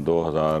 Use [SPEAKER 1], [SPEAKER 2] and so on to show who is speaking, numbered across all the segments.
[SPEAKER 1] 2000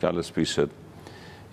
[SPEAKER 1] 40%।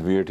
[SPEAKER 1] VAT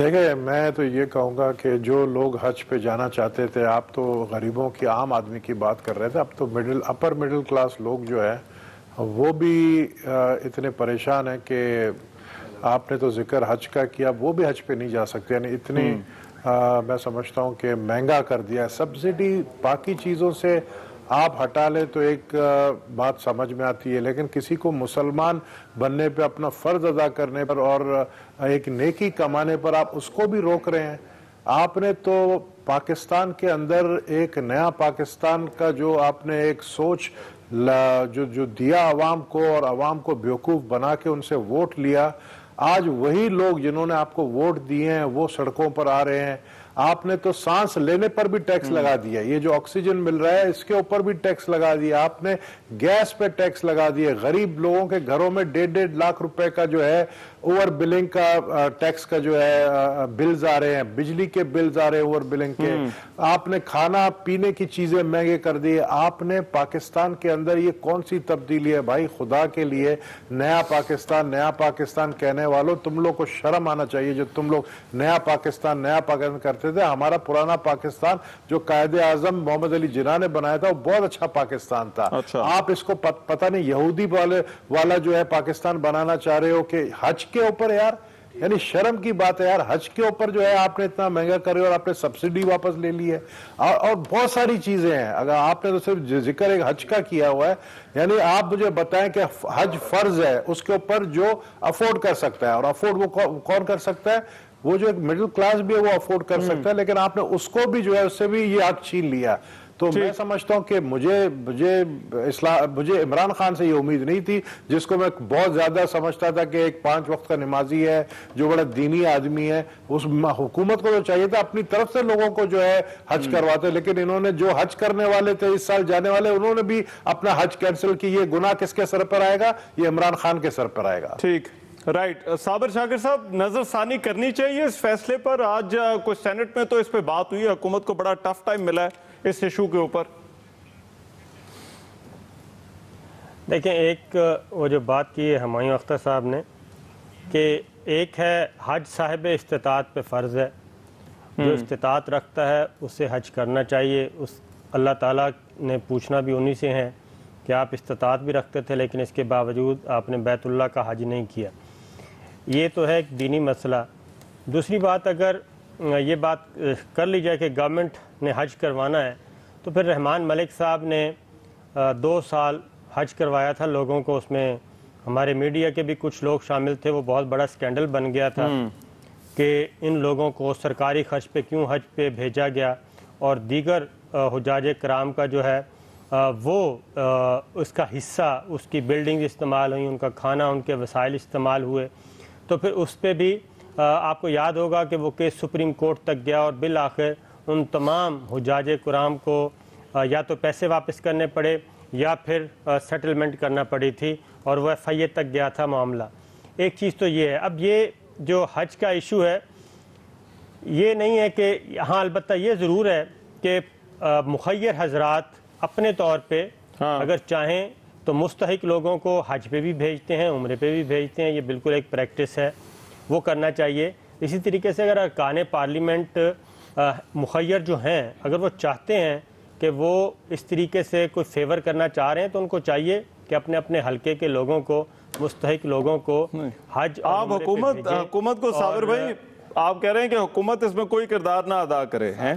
[SPEAKER 2] دیکھیں میں تو یہ کہوں گا کہ جو لوگ حج پہ جانا چاہتے تھے، آپ تو غریبوں کی، عام آدمی کی بات کر رہے تھے، اب تو اپر مڈل کلاس لوگ جو ہے وہ بھی اتنے پریشان ہیں کہ آپ نے تو ذکر حج کا کیا، وہ بھی حج پہ نہیں جا سکتے، یعنی اتنی میں سمجھتا ہوں کہ مہنگا کر دیا ہے سبسڈی باقی چیزوں سے آپ ہٹا لیں تو ایک بات سمجھ میں آتی ہے، لیکن کسی کو مسلمان بننے پہ، اپنا فرض ادا کرنے پر اور ایک نیکی کمانے پر آپ اس کو بھی روک رہے ہیں۔ آپ نے تو پاکستان کے اندر ایک نیا پاکستان کا جو آپ نے ایک سوچ جو دیا عوام کو اور عوام کو بیوقوف بنا کے ان سے ووٹ لیا، آج وہی لوگ جنہوں نے آپ کو ووٹ دیے ہیں وہ سڑکوں پر آ رہے ہیں۔ آپ نے تو سانس لینے پر بھی ٹیکس لگا دیا، یہ جو آکسیجن مل رہا ہے اس کے اوپر بھی ٹیکس لگا دیا، آپ نے گیس پہ ٹیکس لگا دیا، غریب لوگوں کے گھروں میں 1.5 لاکھ روپے کا جو ہے اوور بلنگ کا ٹیکس کا جو ہے بلز آ رہے ہیں، بجلی کے بلز آ رہے ہیں اوور بلنگ کے، آپ نے کھانا پینے کی چیزیں مہنگے کر دی۔ آپ نے پاکستان کے اندر یہ کون سی تبدیلی ہے بھائی؟ خدا کے لیے نیا پاکستان کہنے والوں، تم لوگ کو شرم آنا چاہیے جو تم لوگ نیا پاکستان کرتے تھے۔ ہمارا پرانا پاکستان جو قائد اعظم محمد علی جناح نے بنایا تھا وہ بہت اچھا پاکستان تھا۔ آپ اس کو پتہ نہیں یہودی والا جو ہے پاکستان بنانا چاہ رہے ہو کہ حج کے اوپر، یار یعنی شرم کی بات ہے یار، حج کے اوپر جو ہے آپ نے اتنا مہنگا کرے اور آپ نے سبسڈی واپس لے لی ہے، اور بہت ساری چیزیں ہیں۔ اگر آپ نے تو صرف ذکر ایک حج کا کیا ہوا ہے، یعنی آپ مجھے بتائیں کہ حج فرض ہے، اس کے اوپر جو افورڈ کر سکتا ہے، اور افورڈ وہ کون کر سکتا ہے؟ وہ جو ایک مڈل کلاس بھی ہے وہ افورڈ کر سکتا ہے، لیکن آپ نے اس کو بھی جو ہے اس سے بھی یہ حق چھین لیا۔ تو میں سمجھتا ہوں کہ مجھے عمران خان سے یہ امید نہیں تھی، جس کو میں بہت زیادہ سمجھتا تھا کہ ایک 5 وقت کا نمازی ہے، جو بڑا دینی آدمی ہے، اس حکومت کو تو چاہیے تھا اپنی طرف سے لوگوں کو جو ہے حج کرواتے، لیکن انہوں نے جو حج کرنے والے تھے اس سال جانے والے، انہوں نے بھی اپنا حج کینسل کی۔ یہ گناہ کس کے سر پر آئے گا؟ یہ عمران خان کے سر پر آئے گا۔
[SPEAKER 3] ٹھیک، رائٹ۔ صابر شاکر صاحب، نظر ثانی کرنی چاہیے اس فیصلے پر؟ آج کچھ سینٹ میں تو اس پہ بات ہوئی، حکومت کو بڑا ٹف ٹائم ملا ہے اس ایشو کے اوپر۔
[SPEAKER 4] دیکھیں، ایک وہ جو بات کی ہے ہمایوں اختر صاحب نے کہ ایک ہے حج صاحب استطاعت پہ فرض ہے، جو استطاعت رکھتا ہے اسے حج کرنا چاہیے۔ اللہ تعالیٰ نے پوچھنا بھی انہی سے ہے کہ آپ استطاعت بھی رکھتے تھے لیکن اس کے باوجود آپ نے بیت اللہ کا حج نہیں کیا۔ یہ تو ہے ایک دینی مسئلہ۔ دوسری بات، اگر یہ بات کر لی جائے کہ گورنمنٹ نے حج کروانا ہے، تو پھر رحمان ملک صاحب نے 2 سال حج کروایا تھا لوگوں کو، اس میں ہمارے میڈیا کے بھی کچھ لوگ شامل تھے، وہ بہت بڑا سکینڈل بن گیا تھا کہ ان لوگوں کو سرکاری خرچ پہ کیوں حج پہ بھیجا گیا، اور دیگر حجاج کرام کا جو ہے وہ اس کا حصہ، اس کی بلڈنگ استعمال ہوئی، ان کا کھانا، ان کے وسائل استعمال ہوئے۔ تو پھر اس پہ بھی آپ کو یاد ہوگا کہ وہ کیس سپریم کورٹ تک گیا، اور بالآخر ان تمام حجاج کرام کو یا تو پیسے واپس کرنے پڑے یا پھر سیٹلمنٹ کرنا پڑی تھی، اور وہ FIA تک گیا تھا معاملہ۔ ایک چیز تو یہ ہے۔ اب یہ جو حج کا ایشو ہے، یہ نہیں ہے کہ ہاں، البتہ یہ ضرور ہے کہ مخیر حضرات اپنے طور پہ اگر چاہیں تو مستحق لوگوں کو حج پہ بھی بھیجتے ہیں، عمرے پہ بھی بھیجتے ہیں، یہ بالکل ایک پریکٹس ہے، وہ کرنا چاہیے۔ اسی طریقے سے اگر ارکان پارلیمنٹ مخیر جو ہیں، اگر وہ چاہتے ہیں کہ وہ اس طریقے سے کوئی فیور کرنا چاہ رہے ہیں، تو ان کو چاہیے کہ اپنے اپنے حلقے کے لوگوں کو، مستحق لوگوں کو حج
[SPEAKER 3] آپ حکومت کو، صابر بھائی آپ کہہ رہے ہیں کہ حکومت اس میں کوئی کردار نہ ادا کرے ہیں؟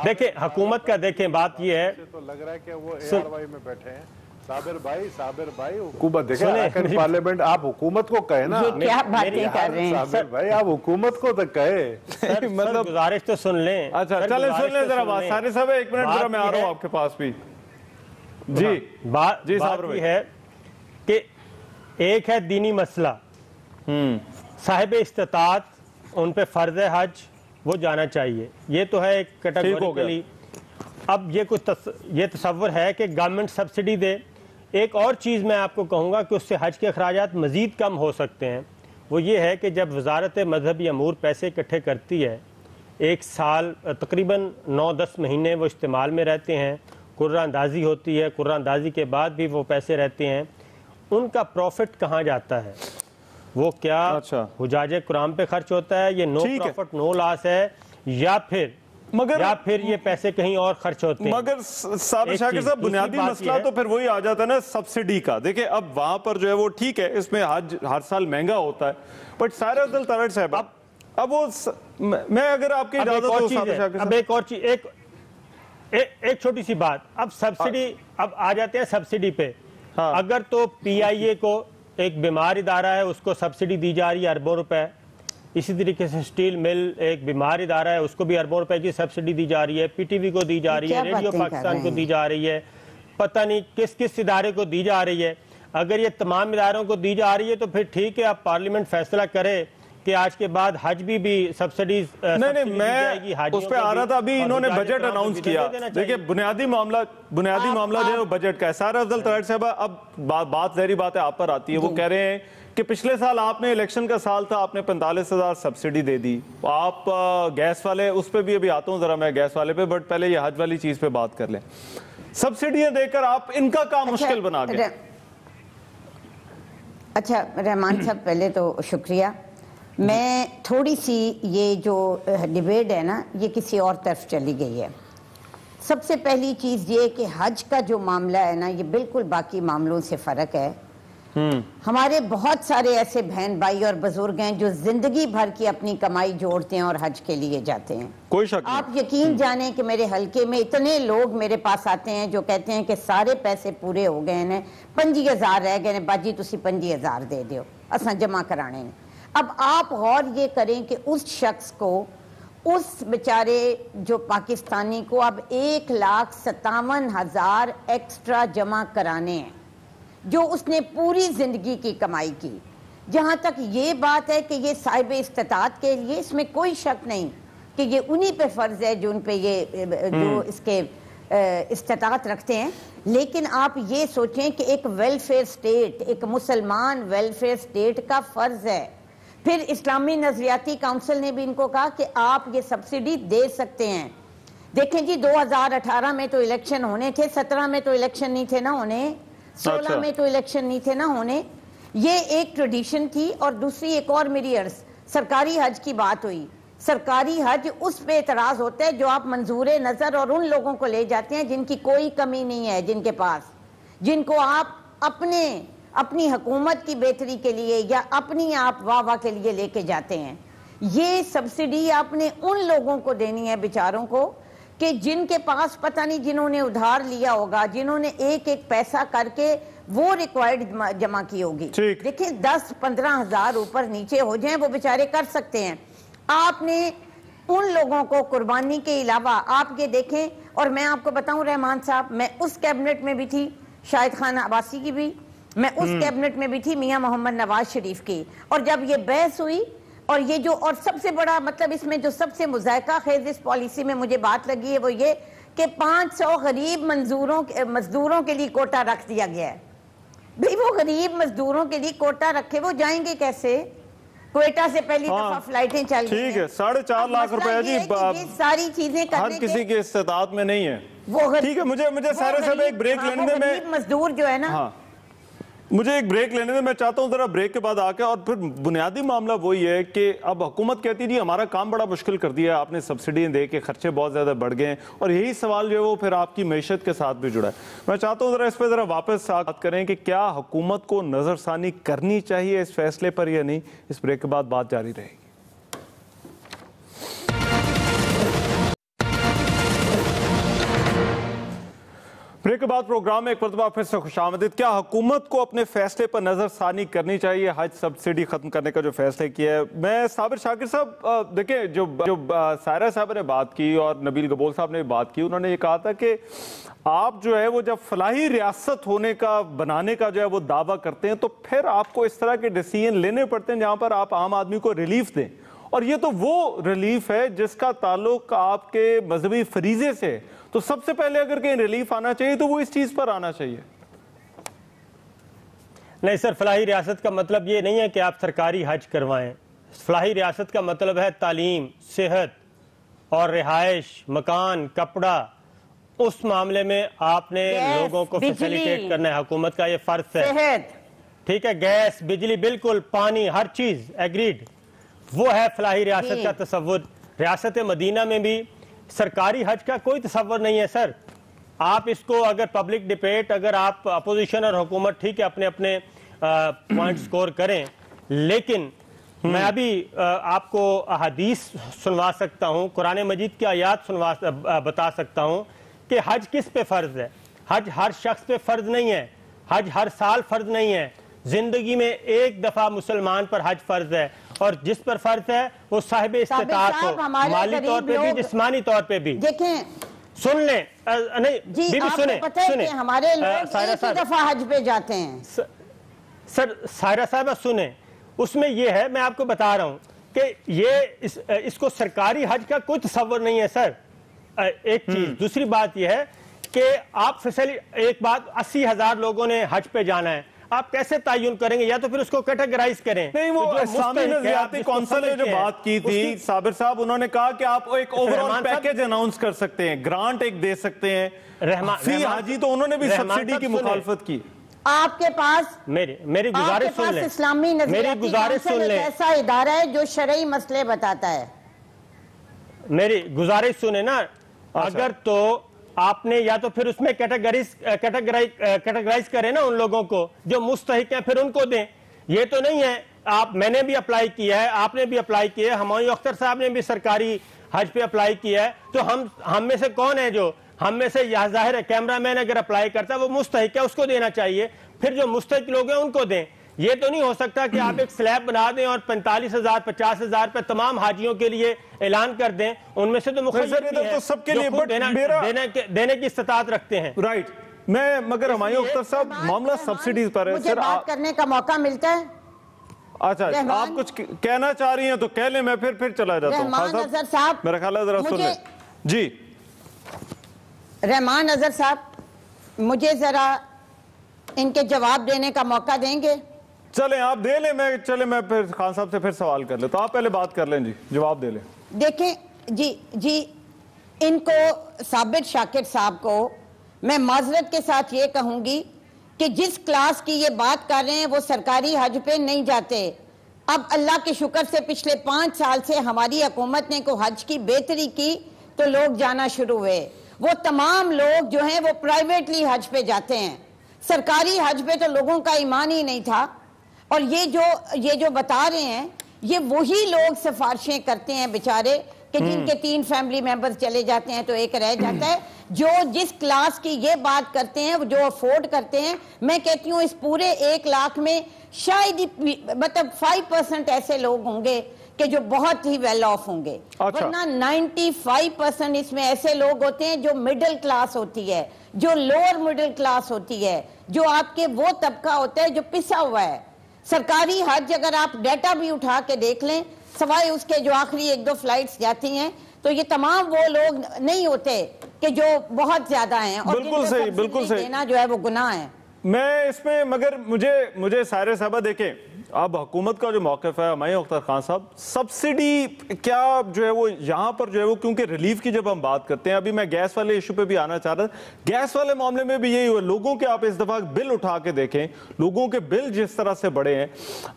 [SPEAKER 4] دیکھیں حکومت کا، دیکھیں بات یہ ہے،
[SPEAKER 2] تو لگ رہا ہے کہ وہ ARY میں بیٹھے ہیں۔ صابر بھائی حکومت دیکھیں، ارکان پارلیمنٹ، آپ حکومت کو کہے نا،
[SPEAKER 5] یہ کیا باتیں کر رہے ہیں؟
[SPEAKER 2] صابر بھائی آپ حکومت کو تو کہے،
[SPEAKER 4] مطلب گزارش تو سن لیں۔
[SPEAKER 3] اچھا چلیں سن لیں ذرا بات، ثانی صاحب 1 منٹ ذرا میں آ رہا ہوں آپ کے پاس بھی۔
[SPEAKER 4] بات یہ ہے کہ ایک ہے دینی مسئلہ، صاحب استطاعت ان پہ فرض ہے حج، وہ جانا چاہیے، یہ تو ہے ایک کیٹیگوریکلی۔ اب یہ تصور ہے کہ گورنمنٹ سبسڈی دے۔ ایک اور چیز میں آپ کو کہوں گا کہ اس سے حج کے اخراجات مزید کم ہو سکتے ہیں، وہ یہ ہے کہ جب وزارت مذہبی امور پیسے اکٹھے کرتی ہے، 1 سال تقریباً 9-10 مہینے وہ استعمال میں رہتے ہیں، قرعہ اندازی ہوتی ہے، قرعہ اندازی کے بعد بھی وہ پیسے رہتے ہیں، ان کا پروفٹ کہاں جاتا ہے؟ وہ کیا
[SPEAKER 3] اچھا
[SPEAKER 4] حجاج کرام پہ خرچ ہوتا ہے، یہ نو پروفٹ نو لاس ہے، یا پھر یہ پیسے کہیں اور خرچ ہوتے ہیں؟
[SPEAKER 3] مگر صابر شاکر صاحب بنیادی مسئلہ تو پھر وہی آ جاتا ہے نا سبسڈی کا. دیکھیں اب وہاں پر جو ہے وہ ٹھیک ہے، اس میں حج ہر سال مہنگا ہوتا ہے، بٹ سارے عبد الطرٹ صاحب اب وہ میں اگر آپ کی اجازت ہو صابر شاکر صاحب،
[SPEAKER 4] اب ایک اور چیز، ایک چھوٹی سی بات، اب سبسڈی، اب آ جاتے ہیں سبسڈی پہ. اگر تو پی آئی اے کو ایک بیمار ادارہ ہے، اس کو سبسڈی دی جا رہی ہے اربوں روپے، اسی طریقے سے سٹیل مل ایک بیمار ادارہ ہے، اس کو بھی اربوں روپے کی سبسڈی دی جا رہی ہے، پی ٹی وی کو دی جا رہی ہے، ریڈیو پاکستان کو دی جا رہی ہے، پتہ نہیں کس کس ادارے کو دی جا رہی ہے. اگر یہ تمام اداروں کو دی جا رہی ہے تو پھر ٹھیک ہے، اب پارلیمنٹ فیصلہ کرے کہ آج کے بعد حج بھی سبسڈیز.
[SPEAKER 3] نہیں میں اس پہ آ رہا تھا، ابھی انہوں نے بجٹ اناؤنس کیا. دیکھیں بنیادی معاملہ جو ہے وہ بجٹ کا ہے. سارا افضل طرٹ صاحب اب بات ظاہری بات ہے آپ پر آتی ہے، وہ کہہ رہے ہیں کہ پچھلے سال آپ نے الیکشن کا سال تھا، آپ نے 45,000 سبسڈی دے دی. آپ گیس والے، اس پہ بھی ابھی آتا ہوں ذرا میں گیس والے پہ، بٹ پہلے یہ حج والی چیز پہ بات کر لیں. سبسڈیاں دے کر آپ ان کا کام مشکل بنا گئے.
[SPEAKER 5] اچھا رحمان صاحب، پہلے تو شکریہ. میں تھوڑی سی یہ جو ڈیبیٹ ہے نا، یہ کسی اور طرف چلی گئی ہے. سب سے پہلی چیز یہ کہ حج کا جو معاملہ ہے نا، یہ بالکل باقی معاملوں سے فرق ہے. ہمارے بہت سارے ایسے بہن بھائی اور بزرگ ہیں جو زندگی بھر کی اپنی کمائی جوڑتے ہیں اور حج کے لیے جاتے ہیں.
[SPEAKER 3] کوئی شک نہیں.
[SPEAKER 5] آپ یقین جانیں کہ میرے حلقے میں اتنے لوگ میرے پاس آتے ہیں جو کہتے ہیں کہ سارے پیسے پورے ہو گئے ہیں، 25,000 رہ گئے ہیں، باجی تسی 25,000 دے دیو اساں جمع کرانے ہیں. اب آپ غور یہ کریں کہ اس شخص کو، اس بیچارے جو پاکستانی کو اب 1,57,000 ایکسٹرا جمع کرانے ہیں جو اس نے پوری زندگی کی کمائی کی. جہاں تک یہ بات ہے کہ یہ صاحب استطاعت کے لیے، اس میں کوئی شک نہیں کہ یہ انہی پہ فرض ہے جو ان پہ یہ جو اس کے استطاعت رکھتے ہیں. لیکن آپ یہ سوچیں کہ ایک ویلفیئر سٹیٹ، ایک مسلمان ویلفیئر سٹیٹ کا فرض ہے. پھر اسلامی نظریاتی کونسل نے بھی ان کو کہا کہ آپ یہ سبسڈی دے سکتے ہیں. دیکھیں جی 2018 میں تو الیکشن ہونے تھے، 17 میں تو الیکشن نہیں تھے نہ ہونے، 16 میں تو الیکشن نہیں تھے نہ ہونے. یہ ایک ٹریڈیشن تھی. اور دوسری ایک اور میری عرض، سرکاری حج کی بات ہوئی. سرکاری حج اس پہ اعتراض ہوتا ہے جو آپ منظور نظر اور ان لوگوں کو لے جاتے ہیں جن کی کوئی کمی نہیں ہے، جن کے پاس، جن کو آپ اپنی حکومت کی بہتری کے لیے یا اپنی آپ واہ واہ کے لیے لے کے جاتے ہیں. یہ سبسڈی آپ نے ان لوگوں کو دینی ہے بیچاروں کو کہ جن کے پاس پتہ نہیں، جنہوں نے ادھار لیا ہوگا، جنہوں نے ایک ایک پیسہ کر کے وہ ریکوائرڈ جمع کی ہوگی. دیکھیں 10-15 ہزار اوپر نیچے ہو جائیں وہ بیچارے کر سکتے ہیں. آپ نے ان لوگوں کو قربانی کے علاوہ آپ یہ دیکھیں. اور میں آپ کو بتاؤں رحمان صاحب، میں اس کیبنٹ میں بھی تھی، شاہد خان عباسی کی بھی، میں اس کیبنٹ میں بھی تھی میاں محمد نواز شریف کی. اور جب یہ بحث ہوئی، اور یہ جو اور سب سے بڑا مطلب اس میں جو سب سے مذائقہ خیز اس پالیسی میں مجھے بات لگی ہے وہ یہ کہ 500 غریب مزدوروں کے لیے کوٹا رکھ دیا گیا ہے. بھئی وہ غریب مزدوروں کے لیے کوٹا رکھے، وہ جائیں گے کیسے؟ کوئٹہ سے پہلی دفعہ فلائٹیں چل گئی ہیں.
[SPEAKER 3] ٹھیک ہے، 4.5 لاکھ روپے جی
[SPEAKER 5] ساری چیزیں
[SPEAKER 3] ہر کسی کے استطاعت میں نہیں ہے. ٹھیک ہے، مجھے سارے سے ایک بریک لینے دیں. میں
[SPEAKER 5] مزدور جو ہے نا،
[SPEAKER 3] مجھے ایک بریک لینے دیں. میں چاہتا ہوں ذرا بریک کے بعد آ کے، اور پھر بنیادی معاملہ وہی ہے کہ اب حکومت کہتی جی ہمارا کام بڑا مشکل کر دیا، آپ نے سبسڈیاں دے کے خرچے بہت زیادہ بڑھ گئے ہیں، اور یہی سوال جو ہے وہ پھر آپ کی معیشت کے ساتھ بھی جڑا ہے. میں چاہتا ہوں ذرا اس پہ ذرا واپس بات کریں کہ کیا حکومت کو نظر ثانی کرنی چاہیے اس فیصلے پر یا نہیں. اس بریک کے بعد بات جاری رہے گی. بریک کے بعد پروگرام میں ایک مرتبہ پھر سے خوش آمدید. کیا حکومت کو اپنے فیصلے پر نظر ثانی کرنی چاہیے حج سبسڈی ختم کرنے کا جو فیصلہ کیا ہے؟ میں صابر شاکر صاحب، دیکھیں جو سائرہ صاحب نے بات کی اور نبیل گبول صاحب نے بات کی، انہوں نے یہ کہا تھا کہ آپ جو ہے وہ جب فلاحی ریاست بنانے کا جو ہے وہ دعویٰ کرتے ہیں تو پھر آپ کو اس طرح کے ڈیسیژن لینے پڑتے ہیں جہاں پر آپ عام آدمی کو ریلیف دیں. اور یہ تو وہ ریلیف ہے جس کا تعلق آپ کے مذہبی فریضے سے. تو سب سے پہلے اگر کہیں ریلیف آنا چاہیے تو وہ اس چیز پر آنا چاہیے.
[SPEAKER 4] نہیں سر، فلاحی ریاست کا مطلب یہ نہیں ہے کہ آپ سرکاری حج کروائیں. فلاحی ریاست کا مطلب ہے تعلیم، صحت اور رہائش، مکان، کپڑا. اس معاملے میں آپ نے لوگوں کو فیسیلیٹیٹ کرنا ہے، حکومت کا یہ فرض ہے. ٹھیک ہے، گیس، بجلی، بالکل، پانی، ہر چیز ایگریڈ، وہ ہے فلاحی ریاست کا تصور۔ ریاست مدینہ میں بھی سرکاری حج کا کوئی تصور نہیں ہے سر۔ آپ اس کو اگر پبلک ڈبیٹ، اگر آپ اپوزیشن اور حکومت ٹھیک ہے اپنے اپنے پوائنٹ سکور کریں، لیکن میں ابھی آپ کو احادیث سنوا سکتا ہوں، قرآن مجید کی آیات بتا سکتا ہوں کہ حج کس پہ فرض ہے۔ حج ہر شخص پہ فرض نہیں ہے، حج ہر سال فرض نہیں ہے، زندگی میں ایک دفعہ مسلمان پر حج فرض ہے، اور جس پر فرض ہے وہ صاحب استطاعت ہو، مالی طور پہ بھی، جسمانی طور پہ بھی۔
[SPEAKER 5] دیکھیں
[SPEAKER 4] سن لیں، نہیں
[SPEAKER 5] جی، آپ کو پتہ ہے کہ ہمارے لوگ ایک ہی دفعہ حج پہ جاتے ہیں۔
[SPEAKER 4] سر سائرہ صاحبہ سنیں، اس میں یہ ہے، میں آپ کو بتا رہا ہوں کہ یہ اس کو سرکاری حج کا کوئی تصور نہیں ہے سر، ایک چیز۔ دوسری بات یہ ہے کہ آپ ایک بات، 80,000 لوگوں نے حج پہ جانا ہے، آپ کیسے تعین کریں گے؟ یا تو پھر اس کو کیٹیگرائز کریں۔
[SPEAKER 3] نہیں، وہ اسلامی نظریاتی کونسل نے جو بات کی تھی صابر صاحب، انہوں نے کہا کہ آپ ایک اوور آل پیکیج اناؤنس کر سکتے ہیں، گرانٹ ایک دے سکتے ہیں فی حاجی، تو انہوں نے بھی سبسڈی کی مخالفت کی۔
[SPEAKER 5] آپ کے پاس
[SPEAKER 4] میری گزارش سن لیں،
[SPEAKER 5] اسلامی نظریاتی کونسل ایک ایسا ادارہ ہے جو شرعی مسئلے بتاتا ہے۔
[SPEAKER 4] میری گزارش سنیں نا، اگر تو آپ نے یا تو پھر اس میں کیٹیگرائز کریں نا ان لوگوں کو جو مستحق ہیں، پھر ان کو دیں۔ یہ تو نہیں ہے میں نے بھی اپلائی کیا ہے، آپ نے بھی اپلائی کیا ہے، ہمایوں اختر صاحب نے بھی سرکاری حج پہ اپلائی کیا ہے، تو ہم میں سے کون ہے جو، ہم میں سے یہ ظاہر ہے کیمرہ مین اگر اپلائی کرتا ہے وہ مستحق ہے، اس کو دینا چاہیے، پھر جو مستحق لوگ ہیں ان کو دیں۔ یہ تو نہیں ہو سکتا کہ آپ ایک سلیب بنا دیں اور 45,000 50,000 پہ تمام حاجیوں کے لیے اعلان کر دیں، ان میں سے تو مخیر بھی ہے
[SPEAKER 3] سب کے لیے
[SPEAKER 4] دینے کی استطاعت رکھتے ہیں۔
[SPEAKER 3] رائٹ، میں مگر ہمایوں اختر صاحب معاملہ سبسڈیز پر ہے۔
[SPEAKER 5] مجھے بات کرنے کا موقع ملتا ہے۔
[SPEAKER 3] اچھا، آپ کچھ کہنا چاہ رہی ہیں تو کہہ لیں، میں پھر چلا جاتا ہوں۔
[SPEAKER 5] رحمان اظہر صاحب،
[SPEAKER 3] میرا خیال ہے ذرا سن لیں۔ جی
[SPEAKER 5] رحمان اظہر صاحب، مجھے ذرا ان کے جواب دینے کا موقع دیں گے؟
[SPEAKER 3] چلیں آپ دے لیں، میں پھر خان صاحب سے پھر سوال کر لیں، تو آپ پہلے بات کر لیں جی، جواب دے لیں۔
[SPEAKER 5] دیکھیں جی ان کو ثابت شاکر صاحب کو میں معذرت کے ساتھ یہ کہوں گی کہ جس کلاس کی یہ بات کر رہے ہیں وہ سرکاری حج پہ نہیں جاتے۔ اب اللہ کے شکر سے پچھلے 5 سال سے ہماری حکومت نے کو حج کی بہتری کی تو لوگ جانا شروع ہوئے۔ وہ تمام لوگ جو ہیں وہ پرائیویٹلی حج پہ جاتے ہیں، سرکاری حج پہ تو لوگوں کا ایمان ہی نہیں تھا۔ اور یہ جو بتا رہے ہیں یہ وہی لوگ سفارشیں کرتے ہیں بیچارے کہ جن کے 3 فیملی ممبر چلے جاتے ہیں تو ایک رہ جاتا ہے، جو جس کلاس کی یہ بات کرتے ہیں، جو افورڈ کرتے ہیں۔ میں کہتی ہوں اس پورے 1 لاکھ میں شاید ہی مطلب 5% ایسے لوگ ہوں گے کہ جو بہت ہی ویل آف ہوں گے، ورنہ 95% اس میں ایسے لوگ ہوتے ہیں جو مڈل کلاس ہوتی ہے، جو لوور مڈل کلاس ہوتی ہے، جو آپ کے وہ طبقہ ہوتا ہے جو پسا ہوا ہے۔ سرکاری حج اگر آپ ڈیٹا بھی اٹھا کے دیکھ لیں، سوائے اس کے جو آخری 1-2 فلائٹس جاتی ہیں، تو یہ تمام وہ لوگ نہیں ہوتے کہ جو بہت زیادہ ہیں، اور
[SPEAKER 3] بالکل صحیح، بالکل صحیح،
[SPEAKER 5] دینا جو ہے وہ گناہ ہے۔
[SPEAKER 3] میں اس میں مگر مجھے سائرہ صاحبہ دیکھیں، اب حکومت کا جو موقف ہے، ہمایوں اختر خان صاحب، سبسڈی کیا جو ہے وہ یہاں پر جو ہے وہ، کیونکہ ریلیف کی جب ہم بات کرتے ہیں، ابھی میں گیس والے ایشو پہ بھی آنا چاہ رہا تھا، گیس والے معاملے میں بھی یہی ہوا، لوگوں کے آپ اس دفعہ بل اٹھا کے دیکھیں، لوگوں کے بل جس طرح سے بڑھے ہیں،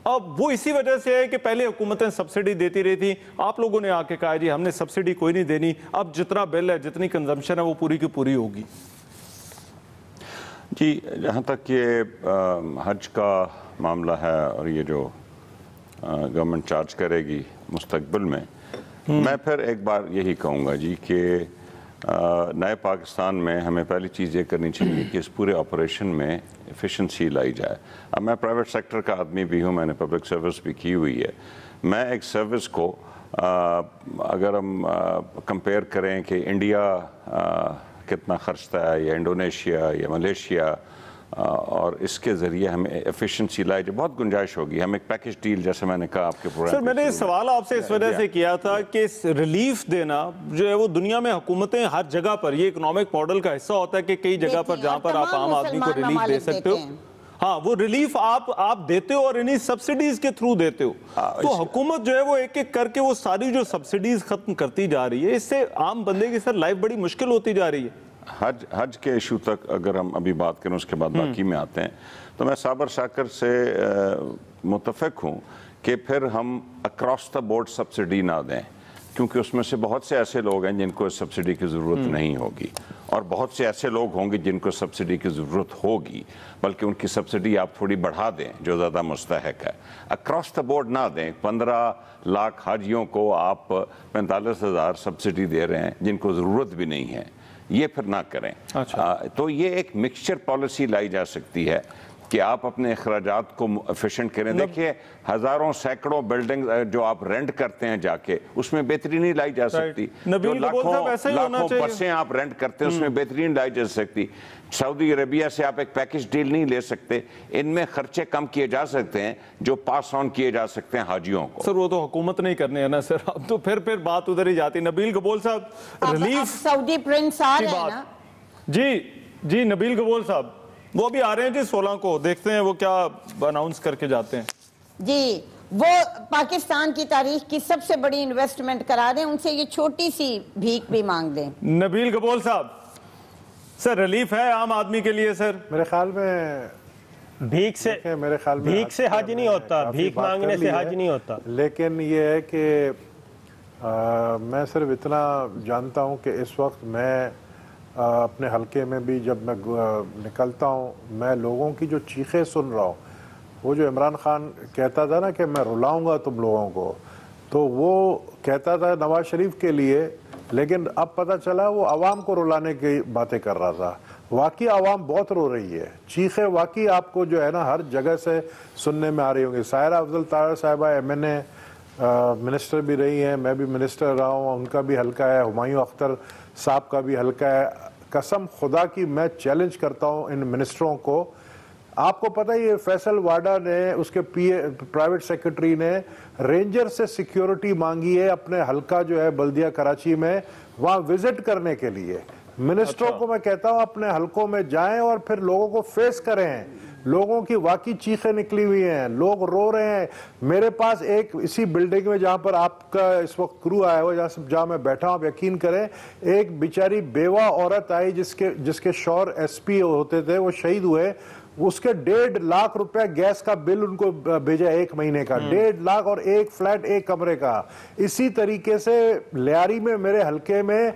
[SPEAKER 3] اب وہ اسی وجہ سے ہے کہ پہلے حکومتیں سبسڈی دیتی رہی تھی، آپ لوگوں نے آ کے کہا جی ہم نے سبسڈی کوئی نہیں دینی، اب جتنا بل ہے، جتنی کنزمپشن ہے وہ پوری کی پوری ہوگی۔
[SPEAKER 1] جی، جہاں تک یہ حج کا معاملہ ہے اور یہ جو گورنمنٹ چارج کرے گی مستقبل میں، میں پھر ایک بار یہی کہوں گا جی کہ نئے پاکستان میں ہمیں پہلی چیز یہ کرنی چاہیے کہ اس پورے آپریشن میں ایفیشنسی لائی جائے۔ اب میں پرائیویٹ سیکٹر کا آدمی بھی ہوں، میں نے پبلک سروس بھی کی ہوئی ہے، میں ایک سروس کو اگر ہم کمپیئر کریں کہ انڈیا کتنا خرچتا ہے یا انڈونیشیا یا ملیشیا، اور اس کے ذریعے ہمیں ایفیشنسی لائے جو بہت گنجائش ہوگی، ہم ایک پیکج ڈیل جیسے میں نے کہا آپ کے پروگرام۔
[SPEAKER 3] سر میں نے یہ سوال آپ سے اس وجہ سے کیا تھا کہ ریلیف دینا جو ہے وہ دنیا میں حکومتیں ہر جگہ پر، یہ اکنامک ماڈل کا حصہ ہوتا ہے کہ کئی جگہ پر جہاں پر آپ عام آدمی کو ریلیف دے سکتے ہو، ہاں وہ ریلیف آپ دیتے ہو اور انہی سبسڈیز کے تھرو دیتے ہو، تو حکومت جو ہے وہ ایک ایک کر کے وہ ساری جو سبسڈیز ختم کرتی جا رہی ہے، اس سے عام بندے کی سر لائف بڑی مشکل ہوتی جا رہی ہے۔
[SPEAKER 1] حج کے ایشو تک اگر ہم ابھی بات کریں، اس کے بعد باقی میں آتے ہیں، تو میں صابر شاکر سے متفق ہوں کہ پھر ہم اکراس دا بورڈ سبسڈی نہ دیں، کیونکہ اس میں سے بہت سے ایسے لوگ ہیں جن کو اس سبسڈی کی ضرورت نہیں ہوگی، اور بہت سے ایسے لوگ ہوں گے جن کو سبسڈی کی ضرورت ہوگی، بلکہ ان کی سبسڈی آپ تھوڑی بڑھا دیں جو زیادہ مستحق ہے۔ اکراس دا بورڈ نہ دیں۔ 15 لاکھ حاجیوں کو آپ 45,000 سبسڈی دے رہے ہیں جن کو ضرورت بھی نہیں ہے، یہ پھر نہ کریں۔ تو یہ ایک مکسچر پالیسی لائی جا سکتی ہے کہ آپ اپنے اخراجات کو ایفیشنٹ کریں۔ دیکھیے ہزاروں سینکڑوں بلڈنگ جو آپ رینٹ کرتے ہیں جا کے، اس میں بہتری نہیں لائی جا سکتی۔ جو لاکھوں بسیں آپ رینٹ کرتے ہیں، اس میں بہتری نہیں لائی جا سکتی۔ سعودی عربیہ سے آپ ایک پیکج ڈیل نہیں لے سکتے۔ ان میں خرچے کم کیے جا سکتے ہیں جو پاس آن کیے جا سکتے ہیں حاجیوں کو۔
[SPEAKER 3] سر وہ تو حکومت نہیں کرنے ہے نا سر، اب تو پھر بات ادھر ہی جاتی۔ نبیل گبول صاحب، ریلیف
[SPEAKER 5] سعودی پرنس آ رہے ہیں نا؟
[SPEAKER 3] جی نبیل گبول صاحب وہ بھی آ رہے ہیں جی 16 کو، دیکھتے ہیں وہ کیا اناؤنس کر کے جاتے ہیں۔
[SPEAKER 5] جی وہ پاکستان کی تاریخ کی سب سے بڑی انویسٹمنٹ کرا دیں، ان سے یہ چھوٹی سی بھیک بھی مانگ دیں۔
[SPEAKER 3] نبیل گبول صاحب، سر ریلیف ہے عام آدمی کے لیے؟ سر
[SPEAKER 2] میرے خیال میں
[SPEAKER 4] بھیک سے حج نہیں ہوتا، بھیک مانگنے سے حج نہیں ہوتا۔
[SPEAKER 2] لیکن یہ ہے کہ میں صرف اتنا جانتا ہوں کہ اس وقت میں اپنے حلقے میں بھی جب میں نکلتا ہوں، میں لوگوں کی جو چیخیں سن رہا ہوں، وہ جو عمران خان کہتا تھا نا کہ میں رلاؤں گا تم لوگوں کو، تو وہ کہتا تھا نواز شریف کے لیے، لیکن اب پتہ چلا وہ عوام کو رلانے کی باتیں کر رہا تھا۔ واقعی عوام بہت رو رہی ہے، چیخیں واقعی آپ کو جو ہے نا ہر جگہ سے سننے میں آ رہی ہوں گی۔ سائرہ افضل طاہر صاحبہ MNA منسٹر بھی رہی ہیں، میں بھی منسٹر رہا ہوں، ان کا بھی حلقہ ہے، ہمایوں اختر صاحب کا بھی حلقہ ہے۔ قسم خدا کی میں چیلنج کرتا ہوں ان منسٹروں کو۔ آپ کو پتہ یہ فیصل واڈا نے، اس کے پرائیویٹ سیکرٹری نے رینجر سے سیکیورٹی مانگی ہے اپنے حلقہ جو ہے بلدیہ کراچی میں، وہاں وزٹ کرنے کے لیے۔ منسٹروں کو میں کہتا ہوں اپنے حلقوں میں جائیں اور پھر لوگوں کو فیس کریں۔ لوگوں کی واقعی چیخیں نکلی ہوئی ہیں، لوگ رو رہے ہیں۔ میرے پاس ایک اسی بلڈنگ میں جہاں پر آپ کا اس وقت کرو آیا ہوا، جہاں میں بیٹھا ہوں، آپ یقین کریں ایک بیچاری بیوہ عورت آئی جس کے شوہر SP ہوتے تھے، وہ شہید ہوئے۔ اس کے 1.5 لاکھ روپے گیس کا بل ان کو بھیجا 1 مہینے کا، 1.5 لاکھ، اور ایک فلیٹ 1 کمرے کا۔ اسی طریقے سے لیاری میں میرے حلقے میں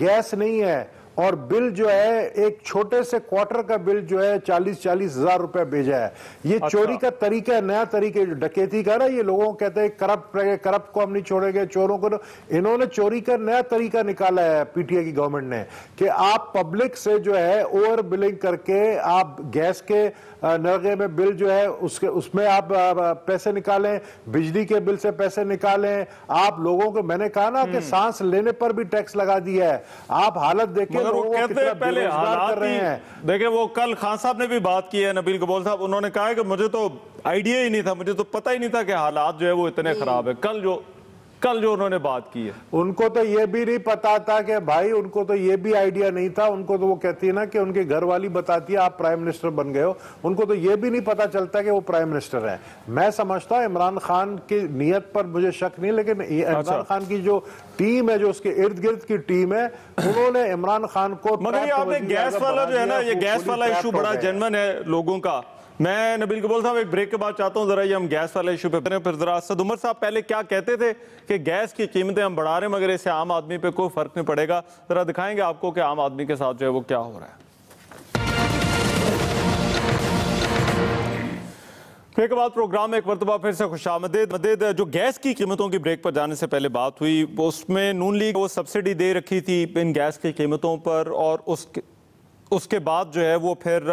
[SPEAKER 2] گیس نہیں ہے، اور بل جو ہے ایک چھوٹے سے کوارٹر کا بل جو ہے 40 ہزار روپے بھیجا ہے۔ یہ چوری کا طریقہ ہے، نیا طریقہ ڈکیتی کا نا، یہ لوگوں کہتے ہیں کرپٹ کو ہم نہیں چھوڑیں گے، چوروں کو۔ انہوں نے چوری کا نیا طریقہ نکالا ہے PTI کی گورنمنٹ نے، کہ آپ پبلک سے جو ہے اوور بلنگ کر کے آپ گیس کے نرغے میں بل جو ہے اس میں آپ پیسے نکالیں، بجلی کے بل سے پیسے نکالیں۔ آپ لوگوں کو، میں نے کہا نا کہ سانس لینے پر بھی ٹیکس لگا دیا ہے۔ آپ حالت دیکھیں
[SPEAKER 3] وہ کہتے ہیں پہلے حالات ہی، دیکھیں وہ کل خان صاحب نے بھی بات کی ہے، نبیل گبول صاحب، انہوں نے کہا ہے کہ مجھے تو آئیڈیا ہی نہیں تھا، مجھے تو پتہ ہی نہیں تھا کہ حالات جو ہے وہ اتنے خراب ہے۔ کل جو انہوں نے بات کی ہے،
[SPEAKER 2] ان کو تو یہ بھی نہیں پتا تھا کہ بھائی، ان کو تو یہ بھی آئیڈیا نہیں تھا۔ ان کو تو وہ کہتی ہے نا کہ ان کے گھر والی بتاتی ہے آپ پرائم منسٹر بن گئے ہو، ان کو تو یہ بھی نہیں پتا چلتا کہ وہ پرائم منسٹر ہیں۔ میں سمجھتا ہوں عمران خان کی نیت پر مجھے شک نہیں، لیکن عمران خان کی جو ٹیم ہے، جو اس کے ارد گرد کی ٹیم ہے، انہوں نے عمران خان کو،
[SPEAKER 3] مگر یہ آپ نے گیس والا جو ہے نا، یہ گیس والا ایشو بڑا جینوئن ہے لوگوں کا۔ میں نبیل گبول صاحب ایک بریک کے بعد چاہتا ہوں ذرا یہ ہم گیس والے ایشو پہ پھر ذرا اسد عمر صاحب پہلے کیا کہتے تھے کہ گیس کی قیمتیں ہم بڑھا رہے ہیں مگر اس سے عام آدمی پہ کوئی فرق نہیں پڑے گا، ذرا دکھائیں گے آپ کو کہ عام آدمی کے ساتھ جو ہے وہ کیا ہو رہا ہے۔ پھر کے بعد پروگرام میں ایک مرتبہ پھر سے خوش آمدید۔ جو گیس کی قیمتوں کی بریک پر جانے سے پہلے بات ہوئی، اس میں نون لیگ وہ سبسڈی دے رکھی تھی ان گیس کی قیمتوں پر، اور اس کے بعد جو ہے وہ پھر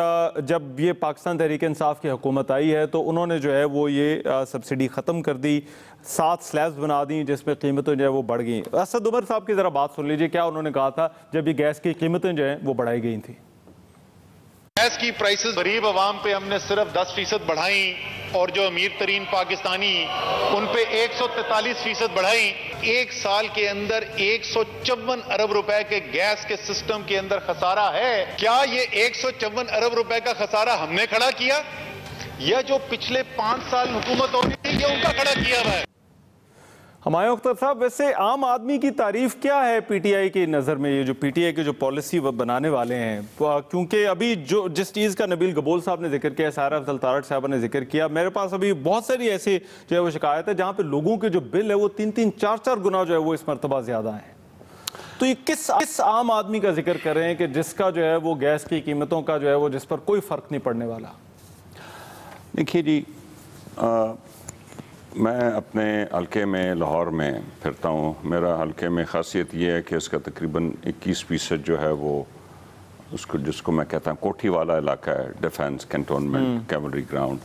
[SPEAKER 3] جب یہ پاکستان تحریک انصاف کی حکومت آئی ہے تو انہوں نے جو ہے وہ یہ سبسڈی ختم کر دی، 7 سلیبز بنا دی جس میں قیمتیں جو ہے وہ بڑھ گئیں۔ اسد عمر صاحب کی ذرا بات سن لیجئے، کیا انہوں نے کہا تھا جب یہ گیس کی قیمتیں جو ہیں وہ بڑھائی گئی تھیں۔
[SPEAKER 6] گیس کی پرائسز غریب عوام پہ ہم نے صرف 10% بڑھائیں، اور جو امیر ترین پاکستانی ان پہ 143% بڑھائیں۔ ایک سال کے اندر 154 ارب روپے کے گیس کے سسٹم کے اندر خسارہ ہے۔ کیا یہ 154 ارب روپے کا خسارہ ہم نے کھڑا کیا، یا جو پچھلے 5 سال حکومت ہو رہی ہے یہ ان کا کھڑا کیا ہوا ہے؟
[SPEAKER 3] ہمایوں اختر صاحب، ویسے عام آدمی کی تعریف کیا ہے پی ٹی آئی کی نظر میں؟ یہ جو پی ٹی آئی کی جو پالیسی بنانے والے ہیں، کیونکہ ابھی جس چیز کا نبیل گبول صاحب نے ذکر کیا، سائرہ افضل تارڑ صاحبہ نے ذکر کیا، میرے پاس ابھی بہت ساری ایسی جو ہے وہ شکایت ہے جہاں پہ لوگوں کے جو بل ہے وہ 3-3 4-4 گنا جو ہے وہ اس مرتبہ زیادہ ہیں. تو یہ کس عام آدمی کا ذکر کر رہے ہیں کہ جس کا جو ہے وہ گیس کی قیمتوں کا جو ہے وہ جس پر کوئی فرق نہیں پڑنے والا؟
[SPEAKER 1] دیکھیے جی، میں اپنے حلقے میں لاہور میں پھرتا ہوں. میرا حلقے میں خاصیت یہ ہے کہ اس کا تقریباً 21% جو ہے وہ جس کو میں کہتا ہوں کوٹھی والا علاقہ ہے، ڈیفینس کینٹونمنٹ کیولری گراؤنڈ،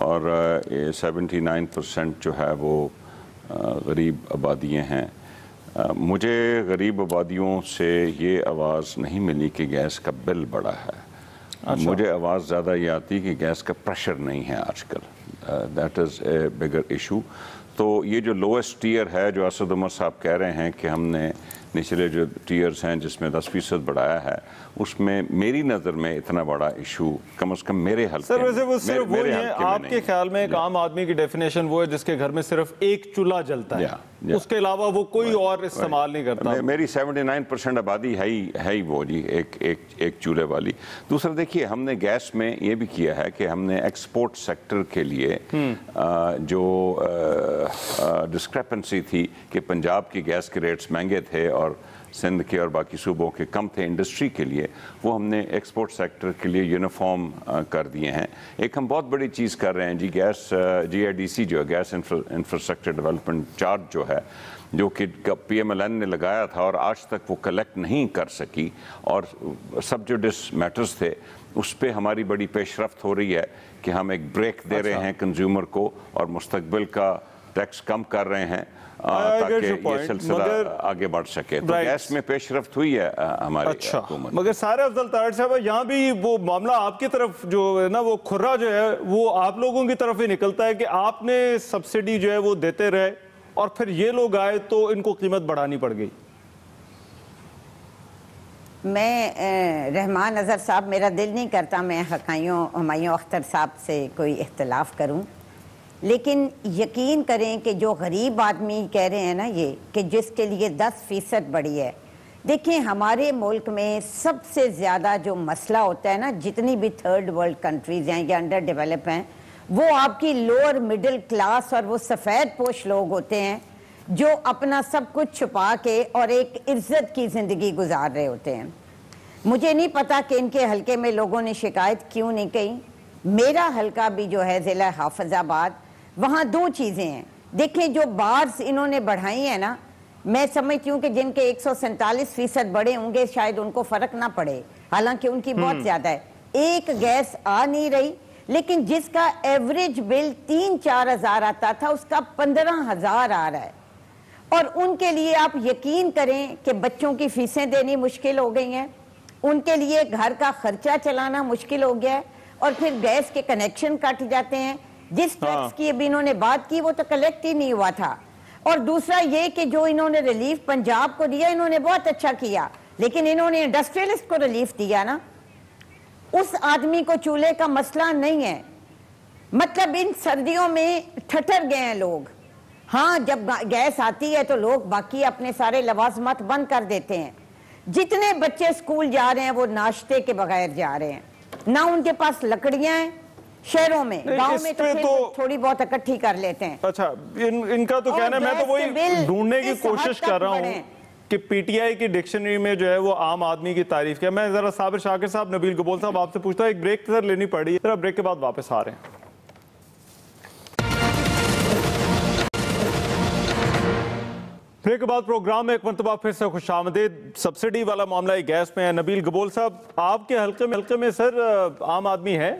[SPEAKER 1] اور 79% جو ہے وہ غریب آبادیاں ہیں. مجھے غریب آبادیوں سے یہ آواز نہیں ملی کہ گیس کا بل بڑا ہے. مجھے آواز زیادہ یہ آتی کہ گیس کا پریشر نہیں ہے آج کل. That is a bigger issue. تو یہ جو لویسٹ ٹیئر ہے جو اسد عمر صاحب کہہ رہے ہیں کہ ہم نے نچلے جو ٹیئرز ہیں جس میں 10% بڑھایا ہے، اس میں میری نظر میں اتنا بڑا ایشو کم از کم میرے حلقے
[SPEAKER 3] سر ویسے وہ صرف وہی ہے، آپ کے خیال میں ایک عام آدمی کی ڈیفینیشن وہ ہے جس کے گھر میں صرف ایک چولہا جلتا ہے، اس کے علاوہ وہ کوئی اور استعمال نہیں کرتا.
[SPEAKER 1] میری 79% آبادی ہے ہی وہ جی ایک چولہے والی. دوسرا دیکھیے، ہم نے گیس میں یہ بھی کیا ہے کہ ہم نے ایکسپورٹ سیکٹر کے لیے جو ڈسکریپنسی تھی کہ پنجاب کی گیس کے ریٹس مہنگے تھے اور سندھ کے اور باقی صوبوں کے کم تھے انڈسٹری کے لیے، وہ ہم نے ایکسپورٹ سیکٹر کے لیے یونیفارم کر دیے ہیں. ایک ہم بہت بڑی چیز کر رہے ہیں جی، گیس GIDC جو ہے گیس انفراسٹرکچر ڈیولپمنٹ چارج جو ہے، جو کہ PMLN نے لگایا تھا اور آج تک وہ کلیکٹ نہیں کر سکی اور سب جوڈس میٹرز تھے. اس پہ ہماری بڑی پیش رفت ہو رہی ہے کہ ہم ایک بریک دے رہے ہیں کنزیومر کو اور مستقبل کا ٹیکس کم کر رہے ہیں تاکہ یہ سلسلہ آگے بڑھ سکے. تو گیس میں پیش رفت ہوئی ہے ہماری حکومت.
[SPEAKER 3] مگر سائرہ افضل تارڑ صاحب، یہاں بھی وہ معاملہ آپ کی طرف جو ہے نا، وہ کھرا جو ہے وہ آپ لوگوں کی طرف ہی نکلتا ہے کہ آپ نے سبسڈی جو ہے وہ دیتے رہے اور پھر یہ لوگ آئے تو ان کو قیمت بڑھانی پڑ گئی.
[SPEAKER 5] میں رحمان اظہر صاحب، میرا دل نہیں کرتا میں ہمایوں اختر صاحب سے کوئی اختلاف کروں، لیکن یقین کریں کہ جو غریب آدمی کہہ رہے ہیں نا یہ کہ جس کے لیے 10% بڑھی ہے، دیکھیں ہمارے ملک میں سب سے زیادہ جو مسئلہ ہوتا ہے نا، جتنی بھی تھرڈ ورلڈ کنٹریز ہیں یا انڈر ڈیولپ ہیں، وہ آپ کی لوور مڈل کلاس اور وہ سفید پوش لوگ ہوتے ہیں جو اپنا سب کچھ چھپا کے اور ایک عزت کی زندگی گزار رہے ہوتے ہیں. مجھے نہیں پتا کہ ان کے حلقے میں لوگوں نے شکایت کیوں نہیں کی. میرا حلقہ بھی جو ہے ضلع حافظ آباد، وہاں دو چیزیں ہیں. دیکھیں جو بارز انہوں نے بڑھائی ہیں نا، میں سمجھتی ہوں کہ جن کے 147% بڑے ہوں گے شاید ان کو فرق نہ پڑے، حالانکہ ان کی بہت زیادہ ہے. ایک گیس آ نہیں رہی، لیکن جس کا ایوریج بل 3-4 ہزار آتا تھا اس کا 15,000 آ رہا ہے. اور ان کے لیے آپ یقین کریں کہ بچوں کی فیسیں دینی مشکل ہو گئی ہیں، ان کے لیے گھر کا خرچہ چلانا مشکل ہو گیا ہے، اور پھر گیس کے کنیکشن کٹ جاتے ہیں. جس ٹیکس کی ابھی انہوں نے بات کی وہ تو کلیکٹ ہی نہیں ہوا تھا. اور دوسرا یہ کہ جو انہوں نے ریلیف پنجاب کو دیا، انہوں نے بہت اچھا کیا، لیکن انہوں نے انڈسٹریلسٹ کو ریلیف دیا نا. اس آدمی کو چولہے کا مسئلہ نہیں ہے. مطلب ان سردیوں میں ٹھٹر گئے ہیں لوگ. ہاں جب گیس آتی ہے تو لوگ باقی اپنے سارے لوازمات بند کر دیتے ہیں. جتنے بچے اسکول جا رہے ہیں وہ ناشتے کے بغیر جا رہے ہیں، نہ ان کے پاس لکڑیاں ہیں. شہروں میں، گاؤں میں تو تھوڑی بہت اکٹھی کر لیتے ہیں.
[SPEAKER 3] اچھا، ان کا تو کہنا ہے، میں تو وہی ڈھونڈنے کی کوشش کر رہا ہوں کہ پی ٹی آئی کی ڈکشنری میں جو ہے وہ عام آدمی کی تعریف کیا. میں ذرا صابر شاکر صاحب، نبیل گبول صاحب آپ سے پوچھتا ہوں، ایک بریک سر لینی پڑی ہے، ذرا بریک کے بعد واپس آ رہے ہیں. بریک کے بعد پروگرام میں ایک مرتبہ پھر سے خوش آمدید. سبسڈی والا معاملہ گیس میں ہے. نبیل گبول صاحب، آپ کے حلقے میں سر عام آدمی ہے،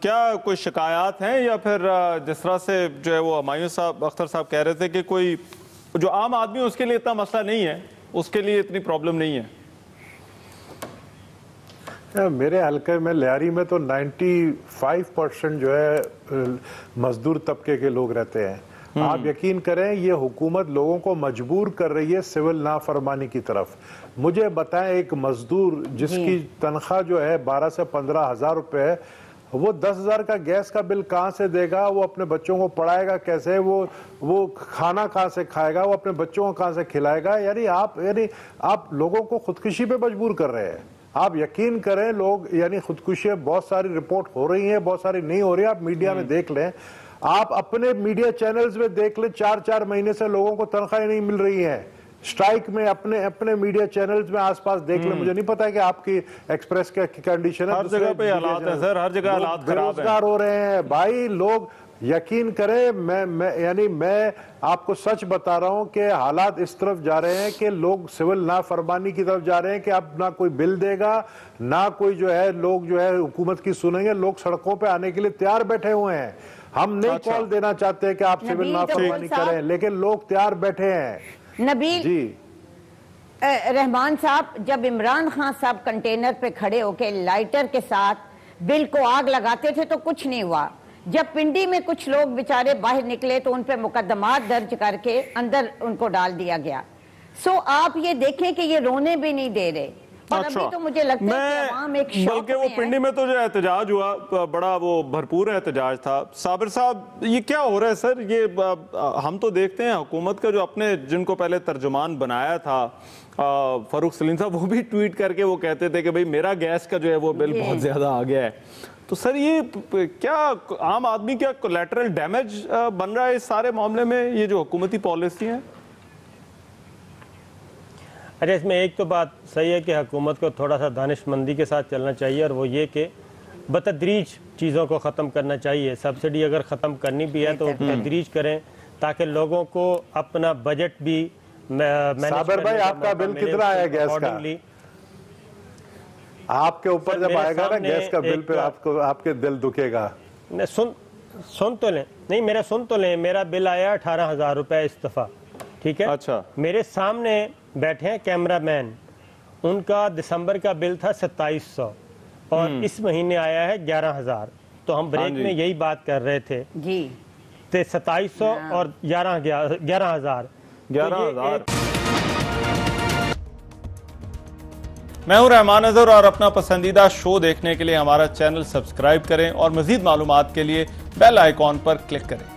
[SPEAKER 3] کیا کوئی شکایات ہیں، یا پھر جس طرح سے جو ہے وہ ہمایوں اختر صاحب کہہ رہے تھے کہ کوئی جو عام آدمی اس کے لیے اتنا مسئلہ نہیں ہے، اس کے لیے اتنی پرابلم نہیں ہے؟
[SPEAKER 2] میرے حلقے میں لیاری میں تو 95% جو ہے مزدور طبقے کے لوگ رہتے ہیں. آپ یقین کریں یہ حکومت لوگوں کو مجبور کر رہی ہے سول نافرمانی کی طرف. مجھے بتائیں ایک مزدور جس کی تنخواہ جو ہے 12 سے 15 ہزار روپے ہے، وہ 10,000 کا گیس کا بل کہاں سے دے گا؟ وہ اپنے بچوں کو پڑھائے گا کیسے؟ وہ کھانا کہاں سے کھائے گا؟ وہ اپنے بچوں کو کہاں سے کھلائے گا؟ یعنی آپ لوگوں کو خودکشی پہ مجبور کر رہے ہیں. آپ یقین کریں لوگ یعنی خودکشیاں بہت ساری رپورٹ ہو رہی ہیں, بہت ساری نہیں ہو رہی. آپ میڈیا میں دیکھ لیں, آپ اپنے میڈیا چینلز میں دیکھ لیں, 4 مہینے سے لوگوں کو تنخواہیں نہیں مل رہی ہیں. سٹرائک میں اپنے میڈیا چینلز میں آس پاس دیکھ لیں. مجھے نہیں پتا کہ آپ کی ایکسپریس کی کنڈیشن ہے.
[SPEAKER 3] ہر جگہ پہ حالات ہیں سر, ہر جگہ حالات خراب ہیں.
[SPEAKER 2] بیروزگار ہو رہے ہیں بھائی لوگ. یقین کریں میں آپ کو سچ بتا رہا ہوں کہ حالات اس طرف جا رہے ہیں کہ لوگ سول نافرمانی کی طرف جا رہے ہیں کہ اب نہ کوئی بل دے گا, نہ کوئی جو ہے لوگ جو ہے حکومت کی سنیں گے. لوگ سڑکوں پہ آنے کے لیے تیار بیٹھے ہوئے ہیں. ہم نہیں کال دینا چاہتے کہ آپ سول نافرمانی کریں, لیکن لوگ تیار بیٹھے ہیں.
[SPEAKER 5] نبیل
[SPEAKER 2] جی
[SPEAKER 5] رحمان صاحب, جب عمران خان صاحب کنٹینر پہ کھڑے ہو کے لائٹر کے ساتھ بل کو آگ لگاتے تھے تو کچھ نہیں ہوا. جب پنڈی میں کچھ لوگ بیچارے باہر نکلے تو ان پہ مقدمات درج کر کے اندر ان کو ڈال دیا گیا. سو آپ یہ دیکھیں کہ یہ رونے بھی نہیں دے رہے. اور ابھی تو مجھے لگتا ہے کہ عوام ایک شوق
[SPEAKER 3] بلکہ وہ پنڈی میں تو جو احتجاج ہوا بڑا وہ بھرپور احتجاج تھا. صابر صاحب یہ کیا ہو رہا ہے سر؟ یہ ہم تو دیکھتے ہیں حکومت کا جو اپنے جن کو پہلے ترجمان بنایا تھا فاروق سلیم صاحب, وہ بھی ٹویٹ کر کے وہ کہتے تھے کہ بھئی میرا گیس کا جو ہے وہ بل بہت زیادہ آ گیا ہے. تو سر یہ کیا عام آدمی کیا کولیٹرل ڈیمیج بن رہا ہے اس سارے معاملے میں, یہ جو حکومتی پالیسی ہیں؟
[SPEAKER 4] اچھا, اس میں ایک تو بات صحیح ہے کہ حکومت کو تھوڑا سا دانش مندی کے ساتھ چلنا چاہیے, اور وہ یہ کہ بتدریج چیزوں کو ختم کرنا چاہیے. سبسڈی اگر ختم کرنی بھی ہے تو تدریج کریں تاکہ لوگوں کو اپنا بجٹ بھی
[SPEAKER 2] صابر بھائی آپ کا بل کتنا آیا گیس کا؟ آپ کے اوپر جب آئے گا نا گیس کا بل پہ آپ کے دل دکھے گا.
[SPEAKER 4] سن تو لیں, نہیں میرا سن تو لیں, میرا بل آیا 18,000 روپے اس دفعہ, ٹھیک ہے.
[SPEAKER 3] اچھا,
[SPEAKER 4] میرے سامنے بیٹھے ہیں کیمرہ مین, ان کا دسمبر کا بل تھا 2700 اور اس مہینے آیا ہے 11,000. تو ہم بریک میں یہی بات کر رہے تھے
[SPEAKER 5] جی
[SPEAKER 4] 2700 اور 11,000.
[SPEAKER 3] میں ہوں رحمان اظہر, اور اپنا پسندیدہ شو دیکھنے کے لیے ہمارا چینل سبسکرائب کریں اور مزید معلومات کے لیے بیل آئیکن پر کلک کریں.